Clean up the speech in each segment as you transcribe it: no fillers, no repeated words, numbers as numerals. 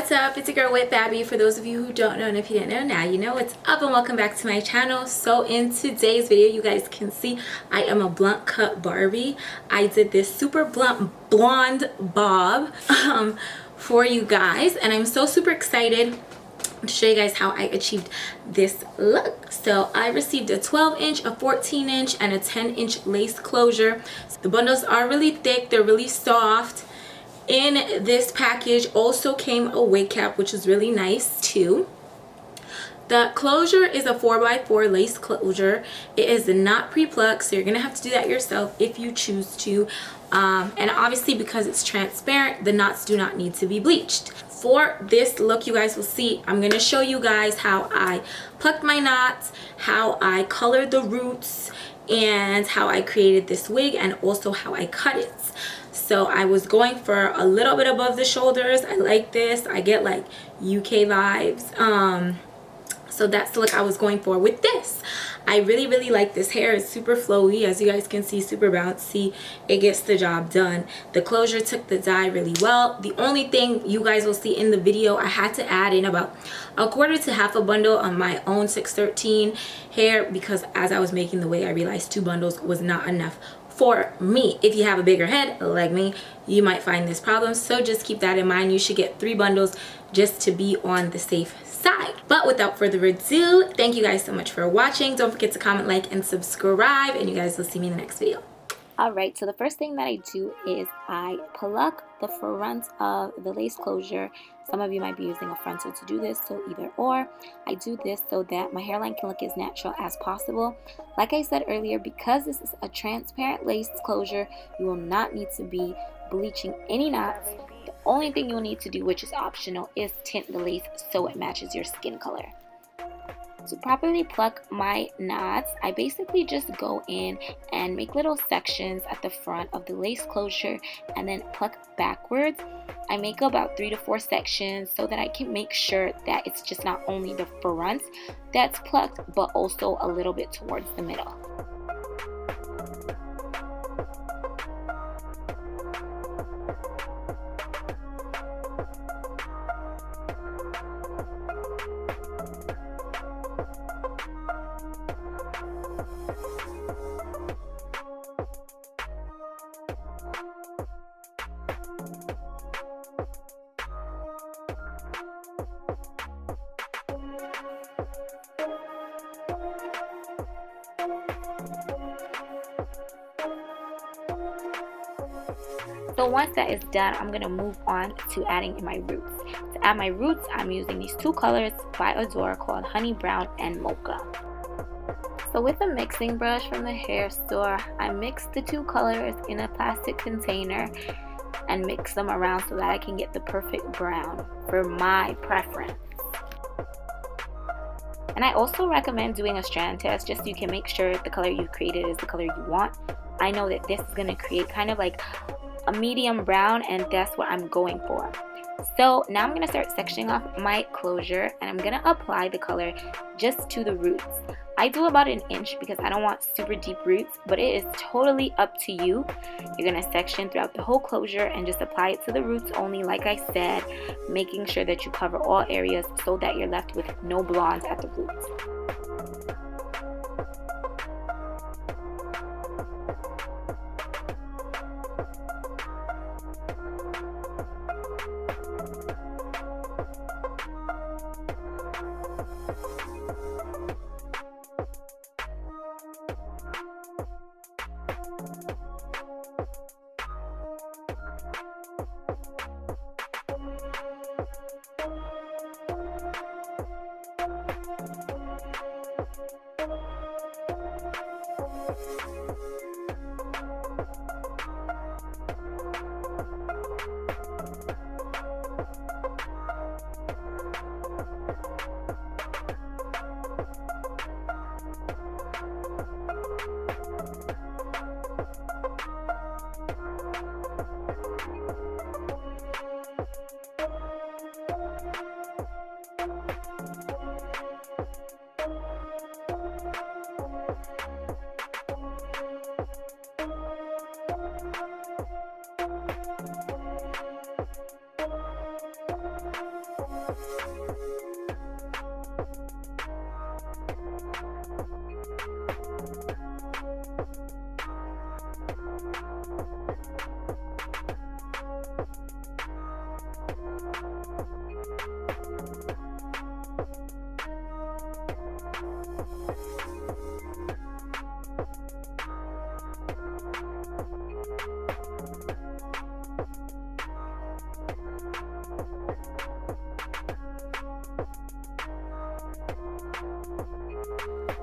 What's up? It's your girl with Babby. For those of you who don't know, and if you didn't know, now you know what's up, and welcome back to my channel. So in today's video, you guys can see I am a blunt cut Barbie. I did this super blunt blonde bob for you guys, and I'm so super excited to show you guys how I achieved this look. So I received a 12-inch, a 14-inch, and a 10-inch lace closure. So the bundles are really thick, they're really soft. In this package also came a wig cap, which is really nice too. The closure is a 4x4 lace closure. It is not pre-plucked, so you're gonna have to do that yourself if you choose to. And obviously, because it's transparent, the knots do not need to be bleached. For this look, you guys will see, I'm gonna show you guys how I plucked my knots, how I colored the roots, and how I created this wig, and also how I cut it. So I was going for a little bit above the shoulders. I like this. I get like UK vibes. So that's the look I was going for with this. I really like this hair. It's super flowy, as you guys can see, super bouncy. It gets the job done. The closure took the dye really well. The only thing you guys will see in the video, I had to add in about a quarter to half a bundle on my own 613 hair, because as I was making the wig, I realized 2 bundles was not enough for me. If you have a bigger head like me, you might find this problem, so just keep that in mind. You should get 3 bundles just to be on the safe side. But without further ado, thank you guys so much for watching. Don't forget to comment, like, and subscribe, and you guys will see me in the next video. Alright, so the first thing that I do is I pluck the front of the lace closure. Some of you might be using a frontal to do this, so either or. I do this so that my hairline can look as natural as possible. Like I said earlier, because this is a transparent lace closure, you will not need to be bleaching any knots. The only thing you'll need to do, which is optional, is tint the lace so it matches your skin color. To properly pluck my knots, I basically just go in and make little sections at the front of the lace closure and then pluck backwards. I make about 3 to 4 sections so that I can make sure that it's just not only the front that's plucked, but also a little bit towards the middle. So once that is done, I'm going to move on to adding in my roots. To add my roots, I'm using these 2 colors by Adore called Honey Brown and Mocha. So with a mixing brush from the hair store, I mix the 2 colors in a plastic container and mix them around so that I can get the perfect brown for my preference. And I also recommend doing a strand test just so you can make sure the color you created is the color you want. I know that this is going to create kind of like a medium brown, and that's what I'm going for. So now I'm going to start sectioning off my closure, and I'm going to apply the color just to the roots. I do about 1 inch because I don't want super deep roots, but it is totally up to you. You're going to section throughout the whole closure and just apply it to the roots only, like I said, making sure that you cover all areas so that you're left with no blondes at the roots.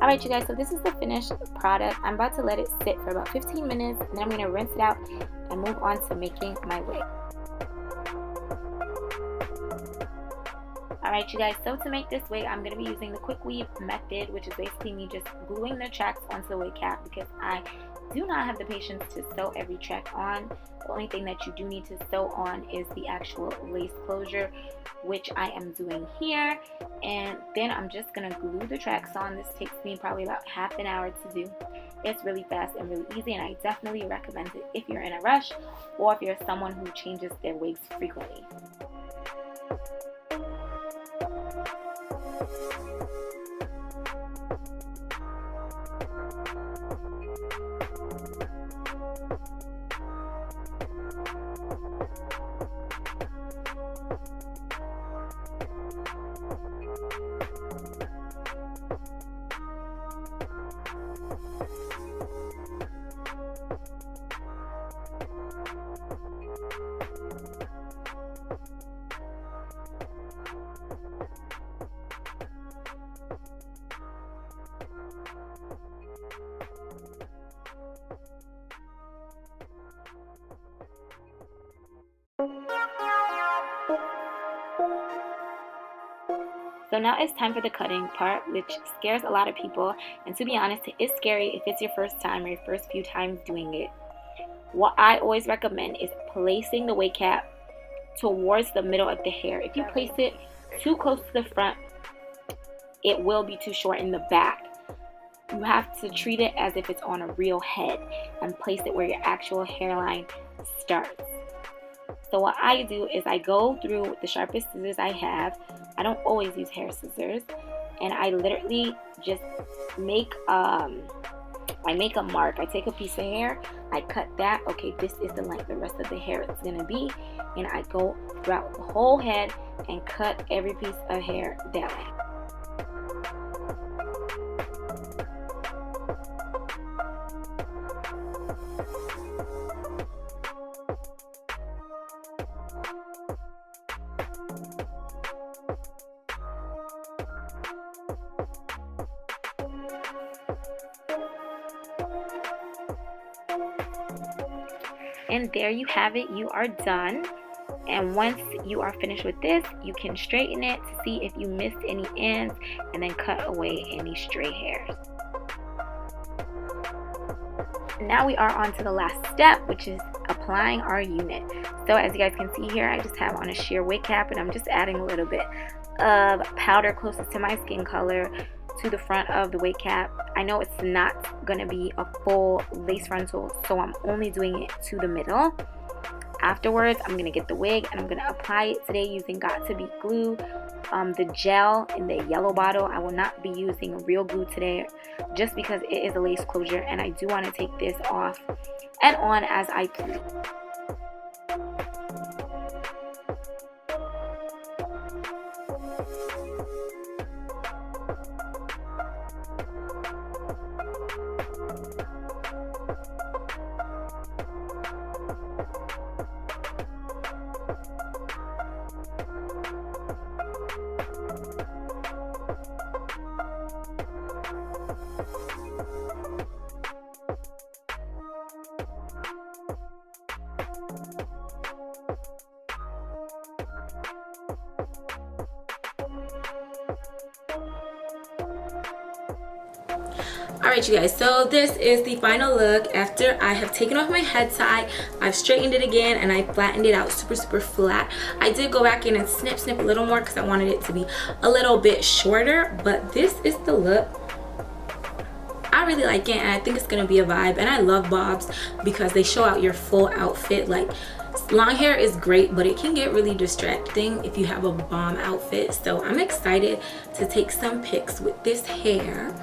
Alright you guys, so this is the finished product. I'm about to let it sit for about 15 minutes and then I'm going to rinse it out and move on to making my wig. Alright you guys, so to make this wig, I'm going to be using the quick weave method, which is basically me just gluing the tracks onto the wig cap because I do not have the patience to sew every track on. The only thing that you do need to sew on is the actual lace closure, which I am doing here. And then I'm just going to glue the tracks on. This takes me probably about half an hour to do. It's really fast and really easy, and I definitely recommend it if you're in a rush or if you're someone who changes their wigs frequently. So now it's time for the cutting part, which scares a lot of people, and to be honest, it is scary if it's your first time or your first few times doing it. What I always recommend is placing the wig cap towards the middle of the hair. If you place it too close to the front, it will be too short in the back. You have to treat it as if it's on a real head and place it where your actual hairline starts. So what I do is I go through with the sharpest scissors I have. I don't always use hair scissors, and I literally just make I make a mark. I take a piece of hair, I cut that. Okay, this is the length the rest of the hair is gonna be, and I go throughout the whole head and cut every piece of hair that way. And there you have it, you are done. And once you are finished with this, you can straighten it to see if you missed any ends and then cut away any stray hairs. Now we are on to the last step, which is applying our unit. So as you guys can see here, I just have on a sheer wig cap, and I'm just adding a little bit of powder closest to my skin color to the front of the wig cap. I know it's not going to be a full lace frontal, so I'm only doing it to the middle. Afterwards, I'm going to get the wig and I'm going to apply it today using Got2b glue, the gel in the yellow bottle. I will not be using real glue today just because it is a lace closure and I do want to take this off and on as I please. Alright you guys, so this is the final look after I have taken off my head tie. I've straightened it again and I flattened it out super flat. I did go back in and snip a little more because I wanted it to be a little bit shorter, but this is the look. I really like it and I think it's gonna be a vibe, and I love bobs because they show out your full outfit. Like, long hair is great, but it can get really distracting if you have a bomb outfit. So I'm excited to take some pics with this hair,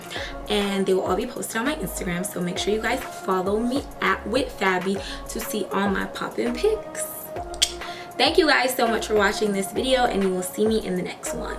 and they will all be posted on my Instagram, so make sure you guys follow me at WithFabi to see all my poppin' pics. Thank you guys so much for watching this video, and you will see me in the next one.